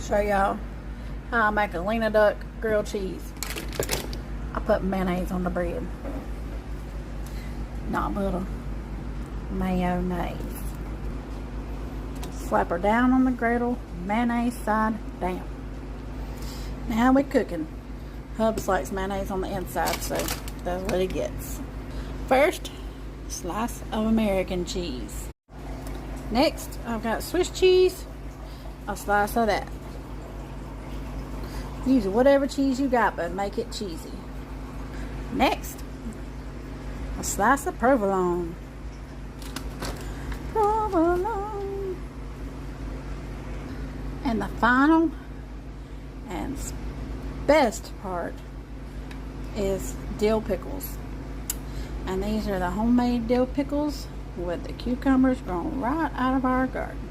Show y'all how I make a Lena Duck grilled cheese. I put mayonnaise on the bread, not butter. Mayonnaise. Slap her down on the griddle, mayonnaise side down. Now we're cooking. Hubs likes mayonnaise on the inside, so that's what he gets. First, slice of American cheese. Next, I've got Swiss cheese. A slice of that. Use whatever cheese you got, but make it cheesy. Next, a slice of provolone. Provolone. And the final and best part is dill pickles. And these are the homemade dill pickles with the cucumbers grown right out of our garden.